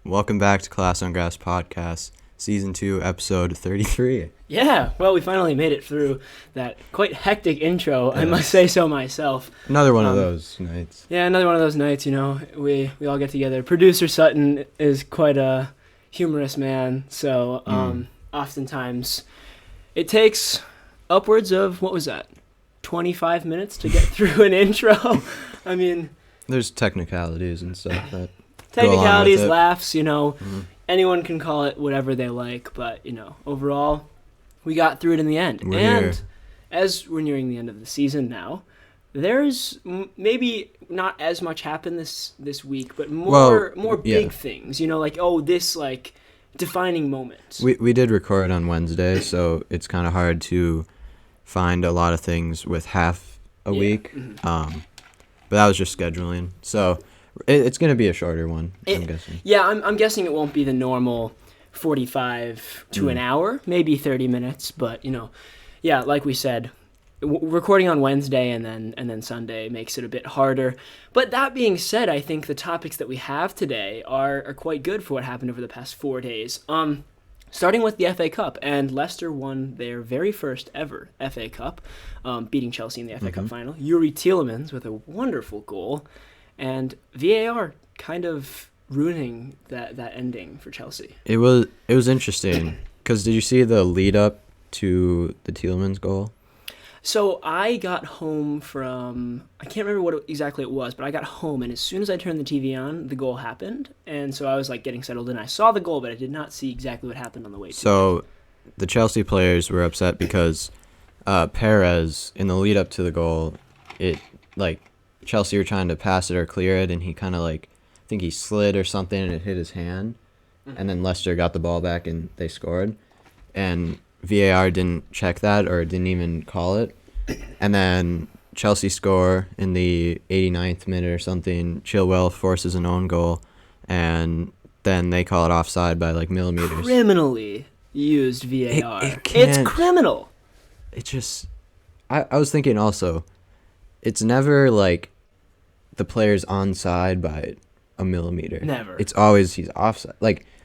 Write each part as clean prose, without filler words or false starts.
Welcome back to Class on Grass Podcast, Season 2, Episode 33. Yeah, well, we finally made it through that quite hectic intro, I must say so myself. Another one of those nights. Yeah, another one of those nights, we all get together. Producer Sutton is quite a humorous man, so oftentimes it takes upwards of, 25 minutes to get through an intro? I mean... There's technicalities and stuff that Technicalities, laughs, anyone can call it whatever they like, but, overall, we got through it in the end. We're and here. As we're nearing the end of the season now, there's maybe not as much happened this week, but more big things, this, defining moment. We did record on Wednesday, so it's kind of hard to find a lot of things with half a week, but that was just scheduling, so... It's going to be a shorter one, I'm guessing. Yeah, I'm guessing it won't be the normal 45 to an hour, maybe 30 minutes, but, like we said, recording on Wednesday and then Sunday makes it a bit harder. But that being said, I think the topics that we have today are quite good for what happened over the past 4 days. Starting with the FA Cup, and Leicester won their very first ever FA Cup, beating Chelsea in the FA Cup final. Yuri Tielemans with a wonderful goal. And VAR kind of ruining that ending for Chelsea. It was interesting, because did you see the lead up to the Tielemans goal? So I got home from, I can't remember what exactly it was, but I got home, and as soon as I turned the TV on, the goal happened. And so I was getting settled in. I saw the goal, but I did not see exactly what happened on the way to it. So the Chelsea players were upset because Perez, in the lead up to the goal, Chelsea were trying to pass it or clear it, and he kind of I think he slid or something, and it hit his hand. And then Leicester got the ball back, and they scored. And VAR didn't check that or didn't even call it. And then Chelsea score in the 89th minute or something. Chilwell forces an own goal, and then they call it offside by millimeters. Criminally used VAR. It's criminal. It just... I was thinking also, it's never the player's onside by a millimeter. Never. It's always he's offside.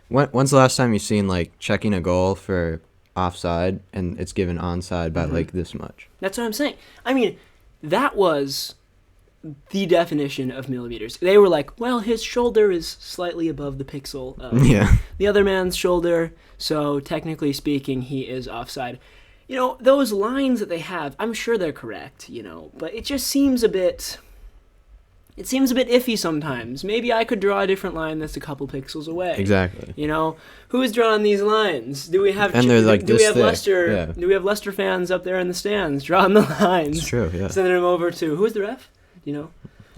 When's the last time you've seen checking a goal for offside and it's given onside by this much? That's what I'm saying. I mean, that was the definition of millimeters. They were well, his shoulder is slightly above the pixel of the other man's shoulder, so technically speaking, he is offside. Those lines that they have, I'm sure they're correct, but it just seems a bit... It seems a bit iffy sometimes. Maybe I could draw a different line that's a couple pixels away. Exactly. Who's drawing these lines? Do we have Leicester? Yeah. Do we have Leicester fans up there in the stands drawing the lines? It's true. Yeah. Sending them over to who's the ref? Do you know?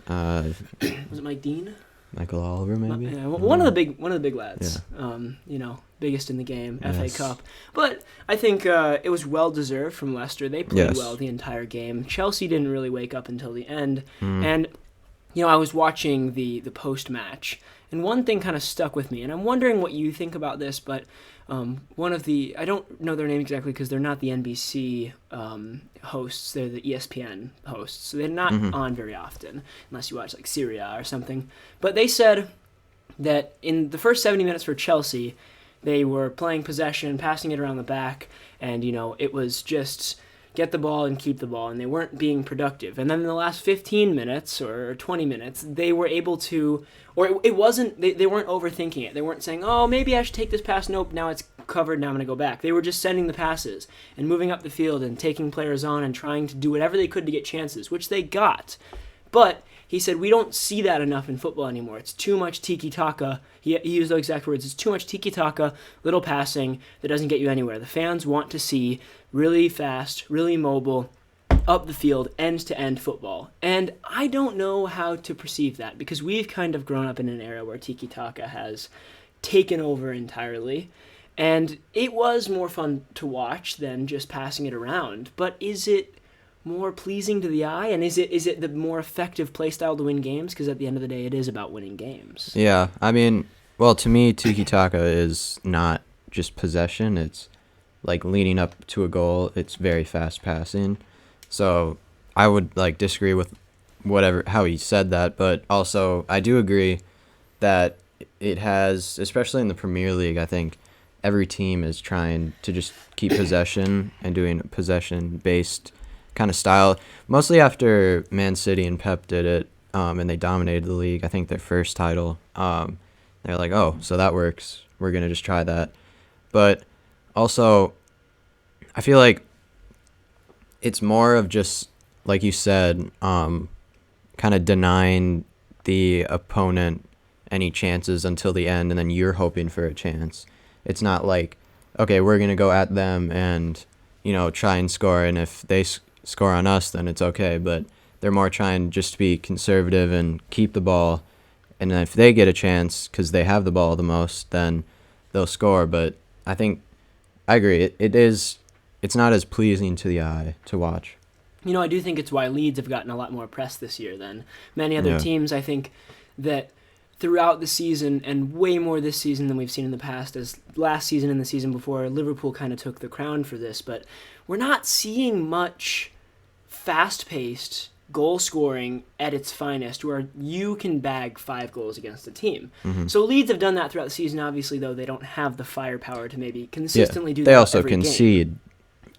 Was it Mike Dean? Michael Oliver, maybe. Yeah, one of the big lads. Yeah. Biggest in the game, FA Cup. But I think it was well deserved from Leicester. They played well the entire game. Chelsea didn't really wake up until the end, and. I was watching the post-match, and one thing kind of stuck with me, and I'm wondering what you think about this, but one of the, I don't know their name exactly because they're not the NBC hosts, they're the ESPN hosts, so they're not on very often, unless you watch Syria or something, but they said that in the first 70 minutes for Chelsea, they were playing possession, passing it around the back, and, it was just... get the ball and keep the ball, and they weren't being productive. And then in the last 15 minutes or 20 minutes, they were able to, or it wasn't, they weren't overthinking it. They weren't saying, oh, maybe I should take this pass. Nope, now it's covered, now I'm going to go back. They were just sending the passes and moving up the field and taking players on and trying to do whatever they could to get chances, which they got. But he said, we don't see that enough in football anymore. It's too much tiki-taka. He used those exact words. It's too much tiki-taka, little passing that doesn't get you anywhere. The fans want to see really fast, really mobile, up the field, end-to-end football. And I don't know how to perceive that because we've kind of grown up in an era where tiki-taka has taken over entirely. And it was more fun to watch than just passing it around. But is it more pleasing to the eye? And is it the more effective play style to win games? Because at the end of the day, it is about winning games. Yeah, I mean, well, to me, tiki-taka is not just possession. It's leading up to a goal. It's very fast passing. So I would disagree with how he said that, but also I do agree that it has, especially in the Premier League, I think every team is trying to just keep possession and doing a possession-based kind of style. Mostly after Man City and Pep did it, and they dominated the league. I think their first title. They're like, oh, so that works. We're gonna just try that. But also, I feel like it's more of just, like you said, kind of denying the opponent any chances until the end, and then you're hoping for a chance. It's not like, okay, we're going to go at them and, try and score, and if they score on us, then it's okay. But they're more trying just to be conservative and keep the ball, and then if they get a chance, because they have the ball the most, then they'll score. But I agree, it's not as pleasing to the eye to watch. I do think it's why Leeds have gotten a lot more press this year than many other teams. I think that throughout the season, and way more this season than we've seen in the past, as last season and the season before, Liverpool kind of took the crown for this, but we're not seeing much fast-paced goal scoring at its finest where you can bag 5 goals against a team. Mm-hmm. So Leeds have done that throughout the season. Obviously, though, they don't have the firepower to maybe consistently do that. They also every concede game.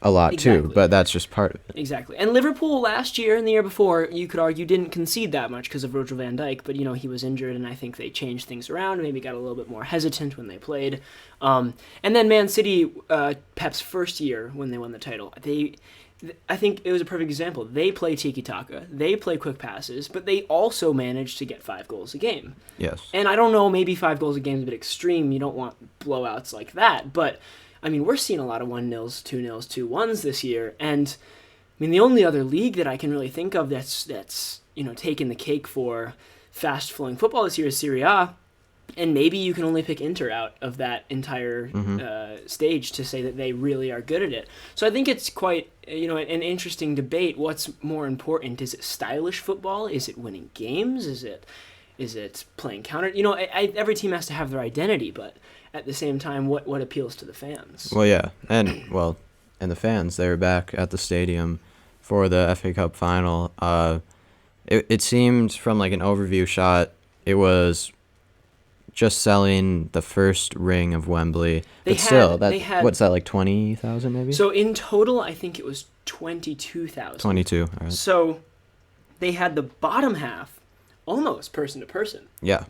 A lot too, but that's just part of it. Exactly. And Liverpool last year and the year before, you could argue, didn't concede that much because of Virgil van Dijk, but he was injured, and I think they changed things around, maybe got a little bit more hesitant when they played. And then Man City, Pep's first year when they won the title, I think it was a perfect example. They play tiki-taka, they play quick passes, but they also managed to get 5 goals a game. Yes. And I don't know, maybe 5 goals a game is a bit extreme. You don't want blowouts like that, but we're seeing a lot of 1-0s, 2-0s, 2-1s this year, and the only other league that I can really think of that's taken the cake for fast-flowing football this year is Serie A, and maybe you can only pick Inter out of that entire stage to say that they really are good at it. So I think it's quite an interesting debate. What's more important? Is it stylish football? Is it winning games? Is it playing counter? Every team has to have their identity, but at the same time, what appeals to the fans? Well, yeah, and the fans, they were back at the stadium for the FA Cup final. It seemed from like an overview shot, it was just selling the first ring of Wembley. What's that, like 20,000 maybe? So in total, I think it was 22,000. 22, all right. So they had the bottom half almost person to person. Yeah.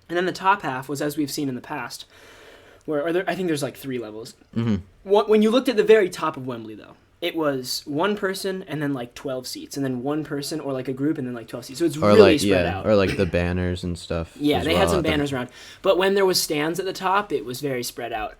And then the top half was, as we've seen in the past, I think there's like 3 levels. Mm-hmm. When you looked at the very top of Wembley, though, it was one person and then like 12 seats, and then one person or like a group and then like 12 seats. So it's really spread out. Or like the banners and stuff. Yeah, they had some banners around. But when there was stands at the top, it was very spread out.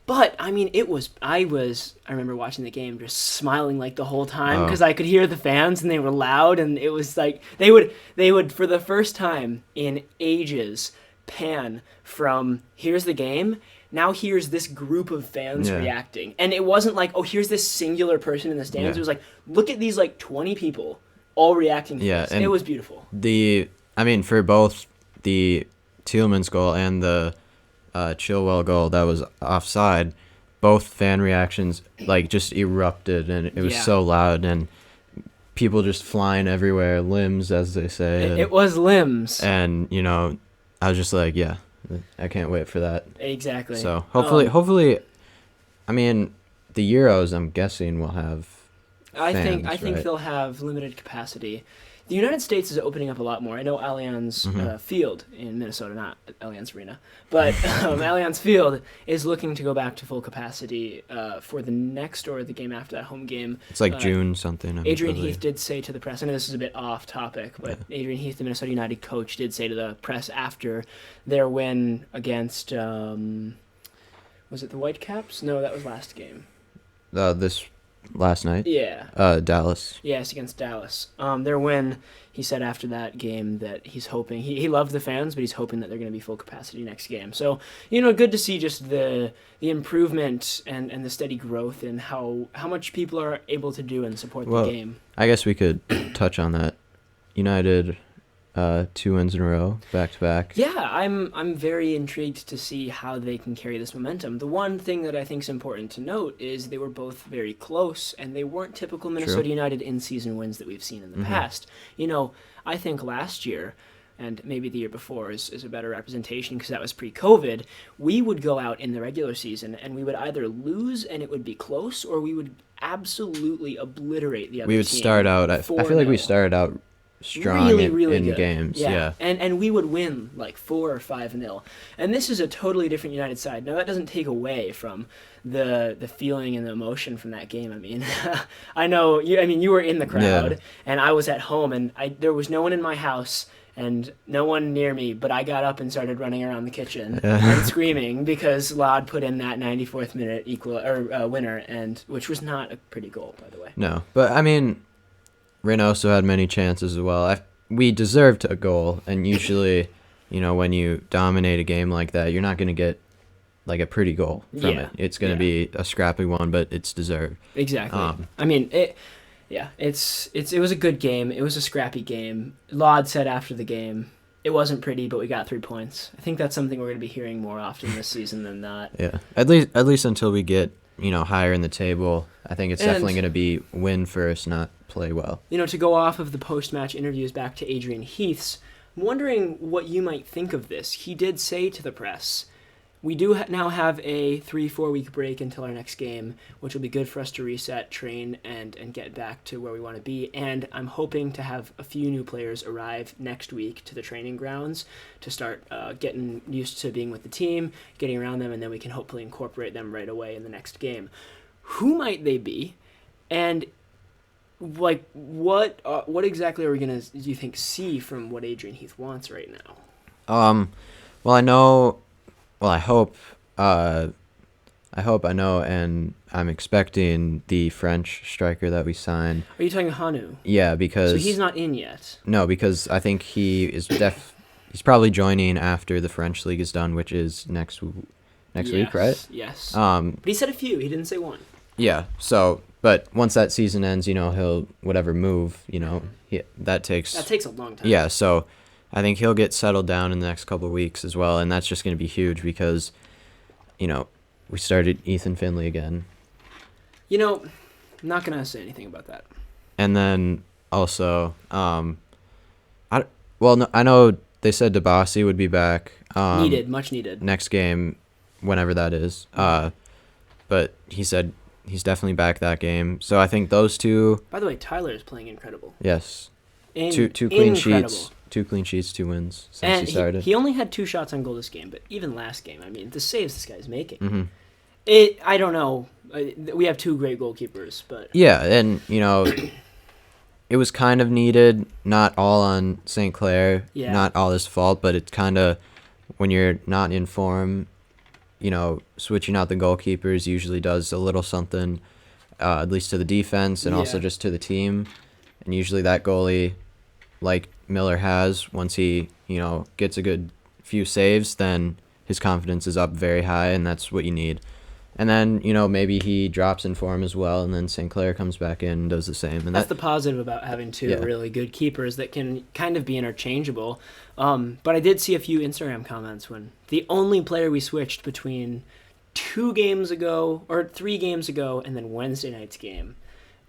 But I remember watching the game just smiling like the whole time because I could hear the fans and they were loud, and it was like they would for the first time in ages pan from here's the game, now here's this group of fans reacting. And it wasn't like, oh, here's this singular person in the stands. It was like, look at these like 20 people all reacting to this. It was beautiful. For both the Tielemans goal and the Chilwell goal that was offside, both fan reactions like just erupted, and it was so loud, and people just flying everywhere, limbs, as they say. It was limbs. And, I was just like, I can't wait for that. Exactly. So hopefully, the Euros, I'm guessing, will have fans, I think they'll have limited capacity. The United States is opening up a lot more. I know Allianz Field in Minnesota, not Allianz Arena, but Allianz Field is looking to go back to full capacity for the next or the game after that home game. It's like June something. Adrian Heath did say to the press, I know this is a bit off topic, but Adrian Heath, the Minnesota United coach, did say to the press after their win against, was it the Whitecaps? No, that was last game. Last night? Yeah. Dallas. Yes, against Dallas. Their win, he said after that game that he's hoping, he loved the fans, but he's hoping that they're going to be full capacity next game. So, good to see just the improvement and the steady growth in how much people are able to do and support the game. I guess we could touch on that. United, 2 wins in a row, back to back. Yeah, I'm very intrigued to see how they can carry this momentum. The one thing that I think is important to note is they were both very close, and they weren't typical Minnesota United in-season wins that we've seen in the past. I think last year, and maybe the year before is a better representation because that was pre-COVID, we would go out in the regular season and we would either lose and it would be close, or we would absolutely obliterate the other team. We would start out, I feel like we started out strong really in games. Yeah. And we would win like 4 or 5-0. And this is a totally different United side. Now, that doesn't take away from the feeling and the emotion from that game. I mean, I know you were in the crowd and I was at home, and there was no one in my house and no one near me, but I got up and started running around the kitchen and screaming because Laud put in that 94th minute winner, and which was not a pretty goal, by the way. No, but I mean, Reynoso had many chances as well. We deserved a goal, and usually, when you dominate a game like that, you're not going to get like a pretty goal from it. It's going to be a scrappy one, but it's deserved. Exactly. I mean, it was a good game. It was a scrappy game. Laud said after the game, it wasn't pretty, but we got 3 points. I think that's something we're going to be hearing more often this season than not. Yeah, at least until we get higher in the table. I think it's definitely going to be win first, not play well. To go off of the post-match interviews back to Adrian Heath's, I'm wondering what you might think of this. He did say to the press, we do now have a 3-4 week break until our next game, which will be good for us to reset, train, and get back to where we want to be. And I'm hoping to have a few new players arrive next week to the training grounds to start getting used to being with the team, getting around them, and then we can hopefully incorporate them right away in the next game. Who might they be? And like what exactly are we gonna, do you think, see from what Adrian Heath wants right now? Well, I know. Well, I hope I know, and I'm expecting the French striker that we signed. Are you talking Hanu? Yeah, because so he's not in yet. No, because I think he is he's probably joining after the French league is done, which is next week, right? Yes. But he said a few. He didn't say one. Yeah. So, but once that season ends, he'll move. That takes a long time. Yeah. So, I think he'll get settled down in the next couple of weeks as well, and that's just going to be huge because, we started Ethan Finley again. I'm not going to say anything about that. And then also, I know they said Debasi would be back. Much needed. Next game, whenever that is. But he said he's definitely back that game. So I think those two. By the way, Tyler is playing incredible. Yes. Two clean sheets. 2 clean sheets, 2 wins since he started. He only had 2 shots on goal this game, but even last game, I mean, the saves this guy's making. Mm-hmm. I don't know. We have 2 great goalkeepers, but yeah, and it was kind of needed. Not all on St. Clair, not all his fault, but it's kind of when you're not in form, switching out the goalkeepers usually does a little something, at least to the defense and also just to the team, and usually that goalie, like Miller has, once he gets a good few saves, then his confidence is up very high, and that's what you need. And then maybe he drops in form as well, and then St. Clair comes back in and does the same. And that's the positive about having 2 really good keepers that can kind of be interchangeable. But I did see a few Instagram comments when the only player we switched between 3 games ago and then Wednesday night's game,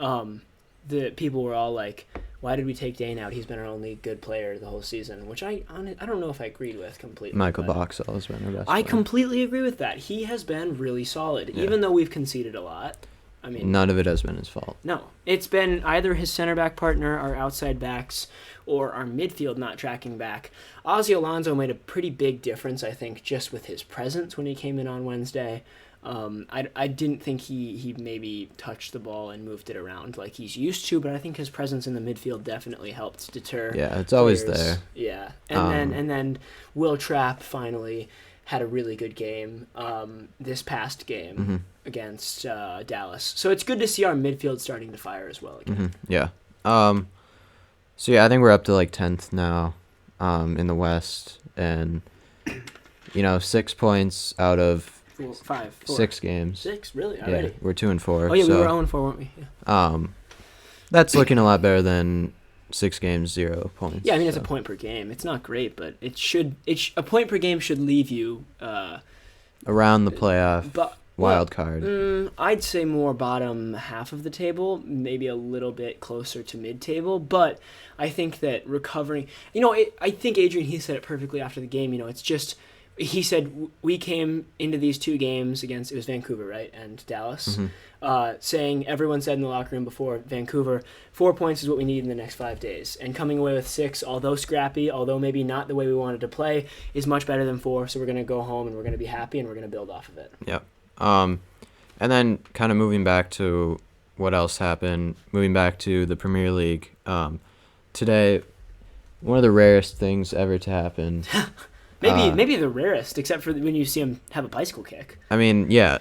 the people were all like, why did we take Dane out? He's been our only good player the whole season, which I don't know if I agreed with completely. Michael Boxall has been our best player. I player. Completely agree with that. He has been really solid, even though we've conceded a lot. I mean, none of it has been his fault. No. It's been either his center back partner, our outside backs, or our midfield not tracking back. Ozzy Alonso made a pretty big difference, I think, just with his presence when he came in on Wednesday. I didn't think he maybe touched the ball and moved it around like he's used to, but I think his presence in the midfield definitely helped deter. Yeah, it's always there. Yeah, and then Will Trapp finally had a really good game this past game against Dallas. So it's good to see our midfield starting to fire as well again. Yeah. So yeah, I think we're up to like 10th now in the West, and 6 points out of 4. 6 games. 6, really? Already? Yeah, we're 2-4. Oh yeah, we were 0-4, weren't we? Yeah. That's looking a lot better than 6 games, 0 points. Yeah, I mean it's a point per game. It's not great, but a point per game should leave you around the playoff. But wild card. I'd say more bottom half of the table, maybe a little bit closer to mid-table. But I think that recovering, I think Adrian Heath said it perfectly after the game. It's just, he said we came into these two games against, it was Vancouver, right, and Dallas, saying, everyone said in the locker room before Vancouver, 4 points is what we need in the next 5 days. And coming away with 6, although scrappy, although maybe not the way we wanted to play, is much better than 4. So we're going to go home and we're going to be happy and we're going to build off of it. Yep. And then kind of moving back to what else happened, moving back to the Premier League. Today, one of the rarest things ever to happen. Maybe the rarest, except for when you see him have a bicycle kick. I mean, yeah.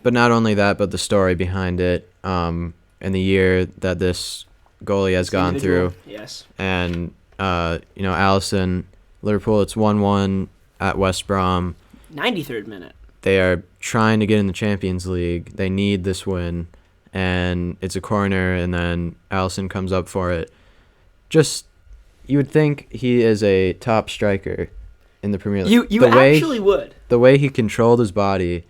But not only that, but the story behind it, and the year that this goalie has gone through. Yes. And, Alisson, Liverpool, it's 1-1 at West Brom. 93rd minute. They are trying to get in the Champions League. They need this win. And it's a corner, and then Alisson comes up for it. Just, you would think he is a top striker in the Premier League. You actually would. The way he controlled his body,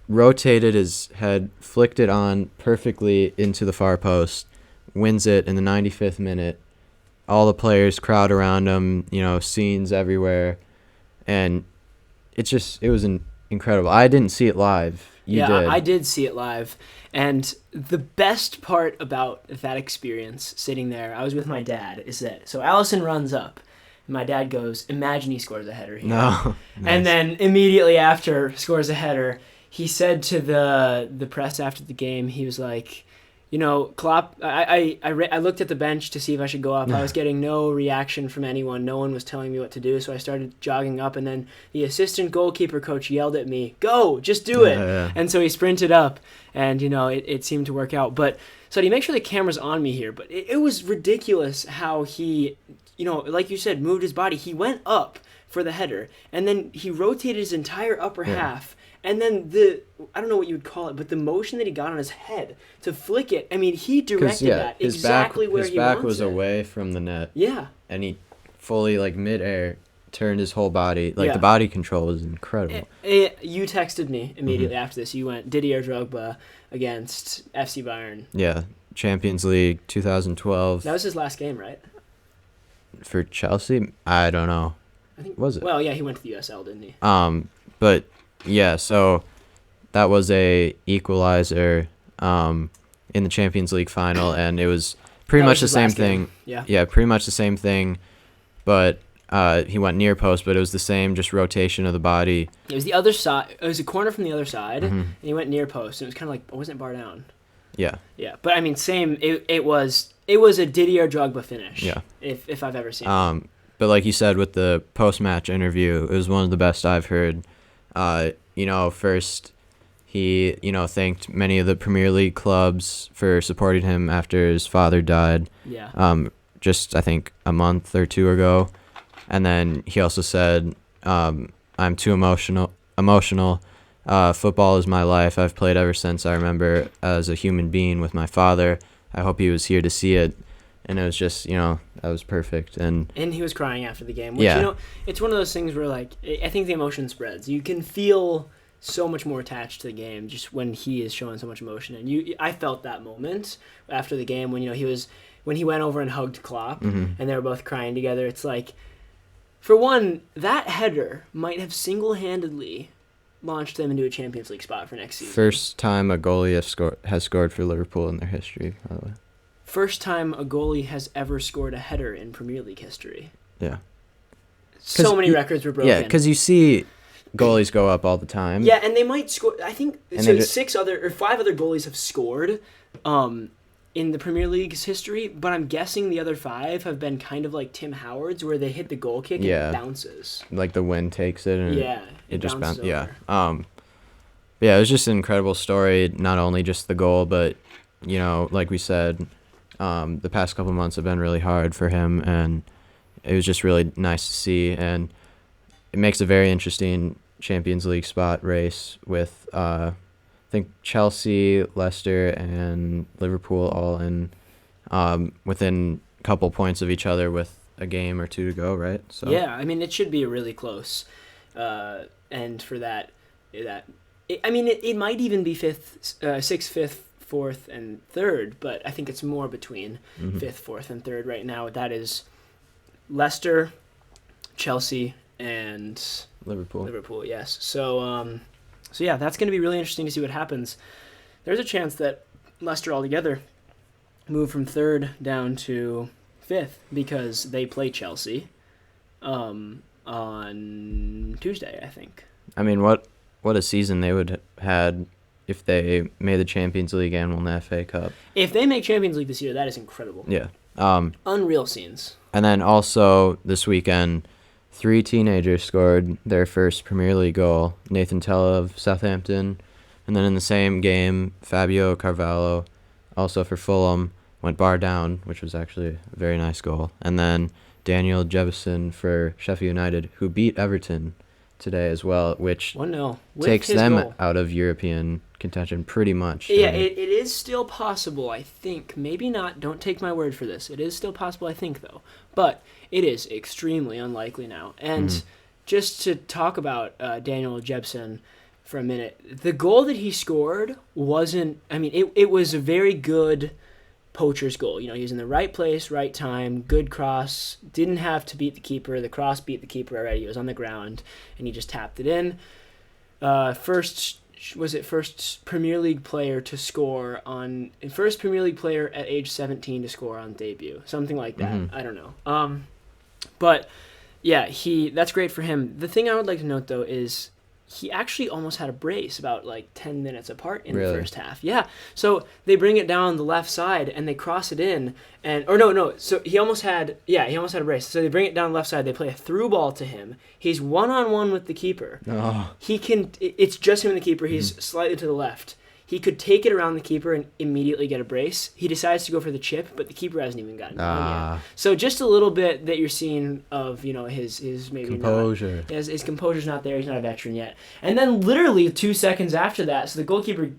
rotated his head, flicked it on perfectly into the far post, wins it in the 95th minute. All the players crowd around him, scenes everywhere. And it was incredible. I didn't see it live. You did. I did see it live. And the best part about that experience, sitting there, I was with my dad, is that, so Alisson runs up. And my dad goes, imagine he scores a header here. No. Nice. And then immediately after scores a header, he said to the press after the game, he was like, Klopp, I looked at the bench to see if I should go up. I was getting no reaction from anyone. No one was telling me what to do, so I started jogging up, and then the assistant goalkeeper coach yelled at me, go, just do it. Yeah. And so he sprinted up, and, it seemed to work out. But, so you make sure the camera's on me here, but it was ridiculous how he, like you said, moved his body. He went up for the header, and then he rotated his entire upper half. And then I don't know what you would call it, but the motion that he got on his head to flick it, I mean, he directed that exactly where he wanted it. His back was away from the net. Yeah. And he fully, midair, turned his whole body. The body control was incredible. You texted me immediately after this. You went, Didier Drogba against FC Bayern. Yeah. Champions League 2012. That was his last game, right? For Chelsea? I don't know. I think, was it? Well, yeah, he went to the USL, didn't he? But... yeah, so that was a equalizer in the Champions League final, and it was pretty much the same thing. Yeah, pretty much the same thing, but he went near post, but it was the same, just rotation of the body. It was the other side. It was a corner from the other side, and he went near post, and it was kind of like, wasn't it bar down? Yeah. Yeah, but I mean, same. It was a Didier Drogba finish. Yeah. If I've ever seen it. But like you said with the post-match interview, it was one of the best I've heard. First he, thanked many of the Premier League clubs for supporting him after his father died. Yeah. Just I think a month or two ago. And then he also said, I'm too emotional. Football is my life. I've played ever since I remember as a human being with my father. I hope he was here to see it. And it was just, that was perfect. And he was crying after the game. Which, it's one of those things where, I think the emotion spreads. You can feel so much more attached to the game just when he is showing so much emotion. And I felt that moment after the game when, when he went over and hugged Klopp and they were both crying together. It's like, for one, that header might have single-handedly launched them into a Champions League spot for next season. First time a goalie has scored for Liverpool in their history, by the way. First time a goalie has ever scored a header in Premier League history. Yeah. So many records were broken. Yeah, because you see goalies go up all the time. Yeah, and they might score. I think so 5 other goalies have scored in the Premier League's history, but I'm guessing the other 5 have been kind of like Tim Howard's, where they hit the goal kick and it bounces. Like the wind takes it and it just bounces. Yeah. Yeah, it was just an incredible story, not only just the goal, but, like we said, the past couple of months have been really hard for him, and it was just really nice to see, and it makes a very interesting Champions League spot race with, I think, Chelsea, Leicester, and Liverpool all in within a couple points of each other with a game or two to go, right? So yeah, I mean, it should be a really close end for that It might even be sixth, fifth, fourth, and third, but I think it's more between fifth, fourth, and third right now. That is Leicester, Chelsea, and Liverpool, yes. So yeah, that's going to be really interesting to see what happens. There's a chance that Leicester altogether move from third down to fifth because they play Chelsea on Tuesday, I think. I mean, what a season they would had if they made the Champions League and won the FA Cup. If they make Champions League this year, that is incredible. Yeah. Unreal scenes. And then also this weekend, 3 teenagers scored their first Premier League goal. Nathan Tella of Southampton. And then in the same game, Fabio Carvalho, also for Fulham, went bar down, which was actually a very nice goal. And then Daniel Jebison for Sheffield United, who beat Everton today as well, which 1-0 takes them out of European contention pretty much. Yeah, it is still possible, I think. Maybe not. Don't take my word for this. It is still possible, I think, though. But it is extremely unlikely now. And just to talk about Daniel Jebson for a minute, the goal that he scored wasn't... I mean, it was a very good poacher's goal. You know, he was in the right place, right time, good cross, didn't have to beat the keeper. The cross beat the keeper already. He was on the ground, and he just tapped it in. First Premier League player to score on... First Premier League player at age 17 to score on debut. Something like that. I don't know. But, yeah, that's great for him. The thing I would like to note, though, is he actually almost had a brace about 10 minutes apart in the first half. Yeah. So they bring it down the left side and they cross it in so he almost had a brace. So they bring it down the left side, they play a through ball to him. He's 1-on-1 with the keeper. Oh. It's just him and the keeper. He's slightly to the left. He could take it around the keeper and immediately get a brace. He decides to go for the chip, but the keeper hasn't even gotten down yet. So just a little bit that you're seeing of, his maybe composure. His composure's not there. He's not a veteran yet. And then literally 2 seconds after that, so the goalkeeper,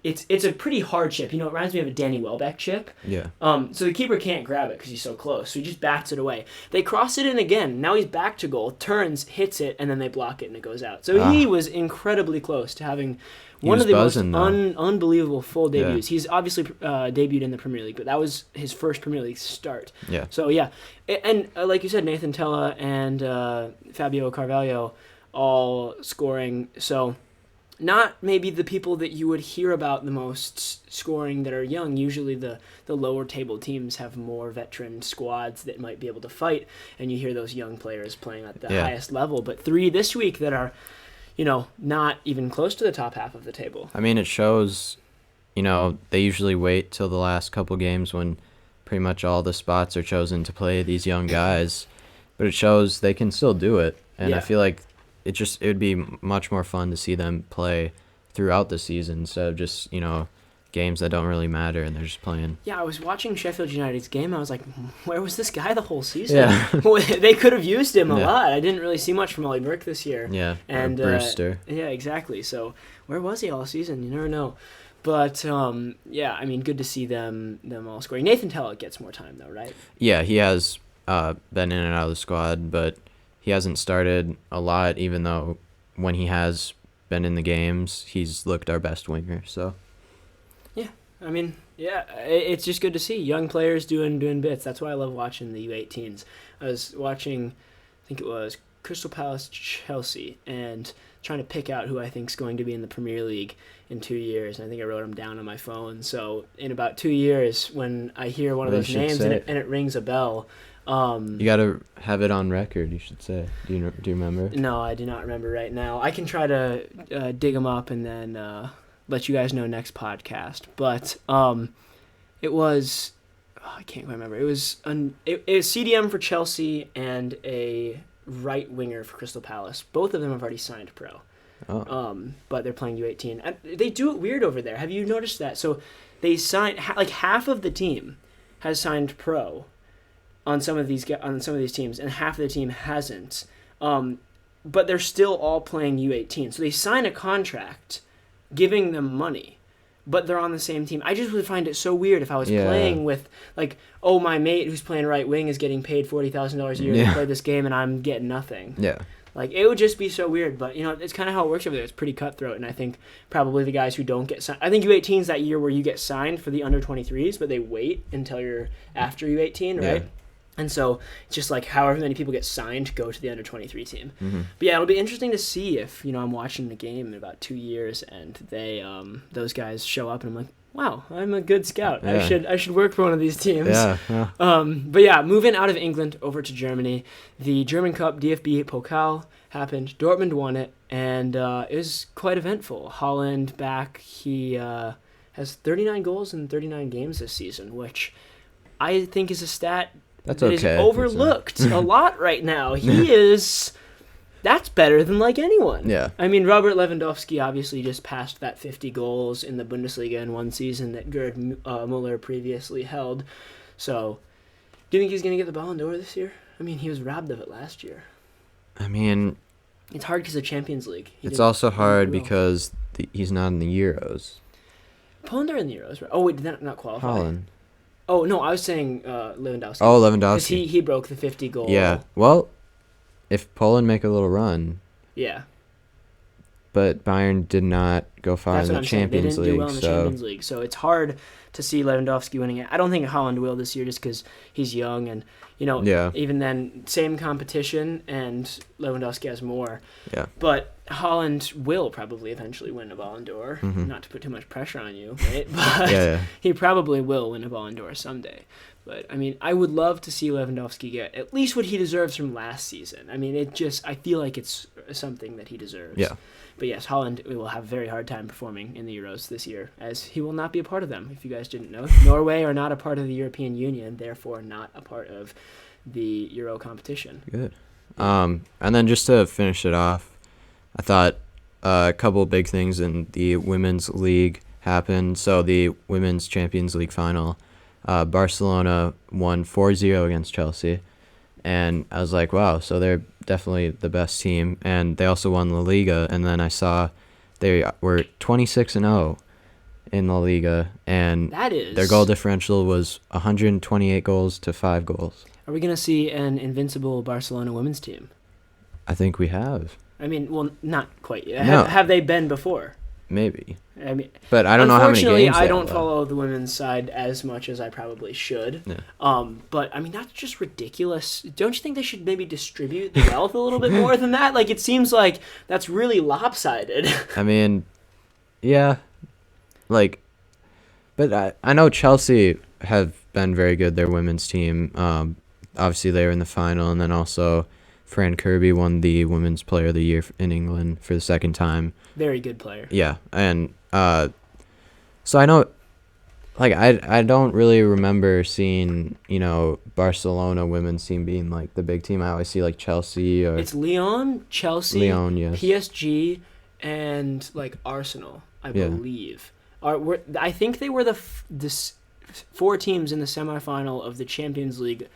it's a pretty hard chip. It reminds me of a Danny Welbeck chip. Yeah. So the keeper can't grab it because he's so close. So he just bats it away. They cross it in again. Now he's back to goal, turns, hits it, and then they block it and it goes out. So he was incredibly close to having one of the most unbelievable full debuts. Yeah. He's obviously debuted in the Premier League, but that was his first Premier League start. Yeah. So, yeah. And like you said, Nathan Tella and Fabio Carvalho all scoring. So not maybe the people that you would hear about the most scoring that are young. Usually the lower table teams have more veteran squads that might be able to fight, and you hear those young players playing at the highest level. But 3 this week that are... not even close to the top half of the table. I mean, it shows, they usually wait till the last couple games when pretty much all the spots are chosen to play these young guys. But it shows they can still do it. And I feel like it would be much more fun to see them play throughout the season instead of just, games that don't really matter and they're just playing. Yeah, I was watching Sheffield United's game. I was like, where was this guy the whole season? Yeah. They could have used him a lot. I didn't really see much from Ollie Burke this year. Yeah, and Brewster. Yeah, exactly. So where was he all season? You never know. But, good to see them all scoring. Nathan Tella gets more time, though, right? Yeah, he has been in and out of the squad, but he hasn't started a lot, even though when he has been in the games, he's looked our best winger, so... It's just good to see young players doing bits. That's why I love watching the U18s. I was watching, I think it was Crystal Palace Chelsea, and trying to pick out who I think is going to be in the Premier League in 2 years. And I think I wrote them down on my phone. So in about 2 years, when I hear one of those names and it rings a bell, you gotta have it on record. You should say. Do you remember? No, I do not remember right now. I can try to dig them up and then. Let you guys know next podcast. But it was... I can't quite remember. It was CDM for Chelsea and a right winger for Crystal Palace. Both of them have already signed pro. Oh. But they're playing U18. And they do it weird over there. Have you noticed that? So they signed... half of the team has signed pro on some of these teams, and half of the team hasn't. But they're still all playing U18. So they sign a contract... giving them money, but they're on the same team. I just would find it so weird if I was playing with, my mate who's playing right wing is getting paid $40,000 a year to play this game and I'm getting nothing. Yeah. Like, it would just be so weird. But, it's kind of how it works over there. It's pretty cutthroat. And I think probably the guys who don't get signed. I think U18 is that year where you get signed for the under-23s, but they wait until you're after U18, right? Yeah. And so it's just like however many people get signed to go to the under-23 team. Mm-hmm. But yeah, it'll be interesting to see if, I'm watching the game in about 2 years and they those guys show up and I'm like, wow, I'm a good scout. Yeah. I should work for one of these teams. Yeah. But yeah, moving out of England over to Germany, the German Cup DFB Pokal happened. Dortmund won it, and it was quite eventful. Haaland back. He has 39 goals in 39 games this season, which I think is a stat that is overlooked a lot right now. He is... That's better than like anyone. Yeah. I mean, Robert Lewandowski obviously just passed that 50 goals in the Bundesliga in one season that Gerd Muller previously held. So, do you think he's going to get the Ballon d'Or this year? I mean, he was robbed of it last year. I mean... It's hard because of Champions League. It's also hard because he's not in the Euros. Poland are in the Euros, right? Oh, wait, did that not qualify? Holland. Oh, no, I was saying Lewandowski. Oh, Lewandowski. Because he broke the 50 goal. Yeah, well... If Poland make a little run, yeah, but Bayern did not go far in the Champions League. They didn't do well in the Champions League, so it's hard to see Lewandowski winning it. I don't think Haaland will this year just because he's young and even then same competition and Lewandowski has more. Yeah, but Haaland will probably eventually win a Ballon d'Or. Mm-hmm. Not to put too much pressure on you, right? But he probably will win a Ballon d'Or someday. But, I mean, I would love to see Lewandowski get at least what he deserves from last season. I mean, I feel like it's something that he deserves. Yeah. But yes, Haaland will have a very hard time performing in the Euros this year, as he will not be a part of them, if you guys didn't know. Norway are not a part of the European Union, therefore not a part of the Euro competition. Good. And then just to finish it off, I thought a couple big things in the Women's League happened. So the Women's Champions League final. Barcelona won 4-0 against Chelsea, and I was like, wow, so they're definitely the best team, and they also won La Liga, and then I saw they were 26-0 in La Liga, and their goal differential was 128 goals to 5 goals. Are we going to see an invincible Barcelona women's team? I think we have. I mean, well, not quite yet. No. Have they been before? Maybe. I mean, but I don't know how many games. Unfortunately, I don't follow the women's side as much as I probably should. Yeah. But I mean, that's just ridiculous. Don't you think they should maybe distribute the wealth a little bit more than that? Like, it seems like that's really lopsided. I mean, yeah, but I know Chelsea have been very good. Their women's team. Obviously, they were in the final, and then also Fran Kirby won the Women's Player of the Year in England for the second time. Very good player. Yeah, and so I know, I don't really remember seeing Barcelona women's team being like the big team. I always see like Chelsea or it's Lyon, Chelsea, yes. PSG, and like Arsenal, I believe. I think they were the 4 teams in the semifinal of the Champions League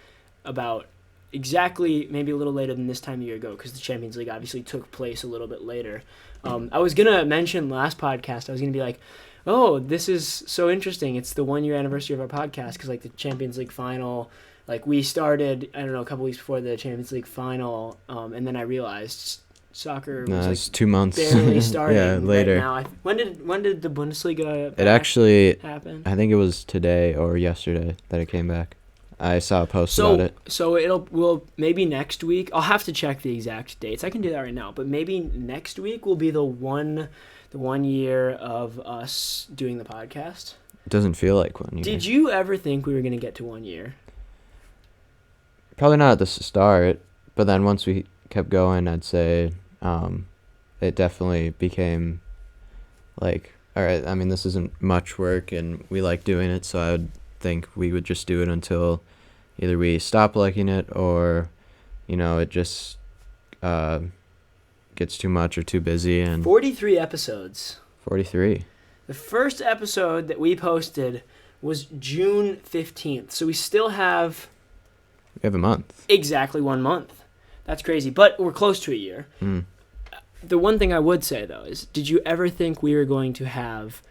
about exactly maybe a little later than this time a year ago because the Champions League obviously took place a little bit later. I was going to mention last podcast, I was going to be like, oh, this is so interesting. It's the 1-year anniversary of our podcast because like the Champions League final, like we started, I don't know, a couple weeks before the Champions League final, and then I realized soccer was it's 2 months. Barely starting. Yeah, later. Right now. When did the Bundesliga it actually happen? I think it was today or yesterday that it came back. I saw a post about it. So we'll maybe next week. I'll have to check the exact dates. I can do that right now. But maybe next week will be the one year of us doing the podcast. It doesn't feel like 1 year. Did you ever think we were going to get to 1 year? Probably not at the start, but then once we kept going, I'd say it definitely became like, all right, I mean, this isn't much work and we like doing it, so I would think we would just do it until either we stop liking it or it just gets too much or too busy. And 43 episodes. 43. The first episode that we posted was June 15th, so we still have a month. Exactly 1 month. That's crazy, but we're close to a year. The one thing I would say though is, did you ever think we were going to have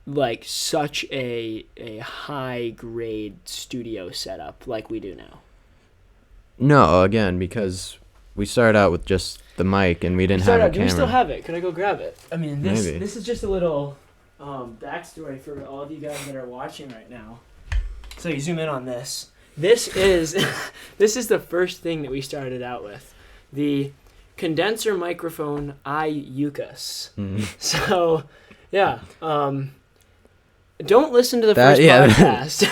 like such a high grade studio setup like we do now? No, again, because we started out with just the mic and we didn't have a camera. Do we still have it? Could I go grab it? I mean, Maybe. this is just a little backstory for all of you guys that are watching right now. So you zoom in on this. This is this is the first thing that we started out with, the condenser microphone iUcas. Mm-hmm. So, yeah. Don't listen to the first podcast.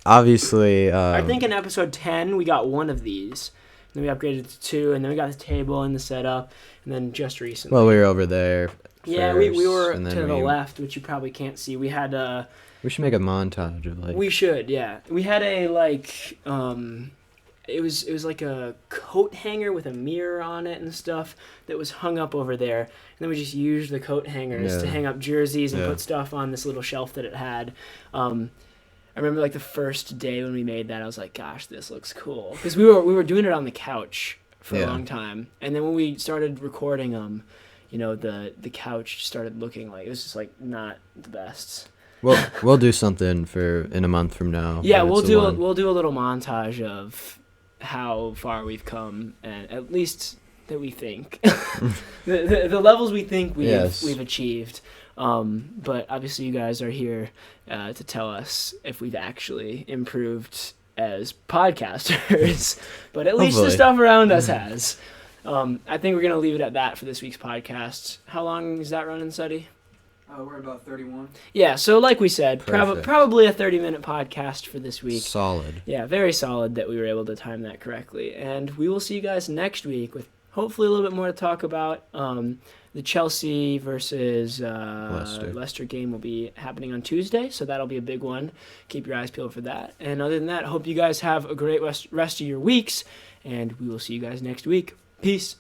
Obviously. I think in episode 10 we got one of these. Then we upgraded to 2, and then we got the table and the setup, and then just recently. Well, we were over there. Yeah, first, we were to the left, which you probably can't see. We had a. We should make a montage of like. We should, yeah. We had a like. It was like a coat hanger with a mirror on it and stuff that was hung up over there. And then we just used the coat hangers to hang up jerseys and put stuff on this little shelf that it had. I remember like the first day when we made that, I was like, gosh, this looks cool. Because we were doing it on the couch for a long time. And then when we started recording the couch started looking like, it was just like not the best. Well, we'll do something in a month from now. Yeah, we'll do a little montage of how far we've come, and at least that we think the levels we think we've achieved. But obviously you guys are here to tell us if we've actually improved as podcasters. But at least the stuff around us has. I think we're going to leave it at that for this week's podcast. How long is that running, Suddy? We're about 31. Yeah, so like we said, probably a 30-minute podcast for this week. Solid. Yeah, very solid that we were able to time that correctly. And we will see you guys next week with hopefully a little bit more to talk about. The Chelsea versus Leicester game will be happening on Tuesday, so that'll be a big one. Keep your eyes peeled for that. And other than that, I hope you guys have a great rest of your weeks, and we will see you guys next week. Peace.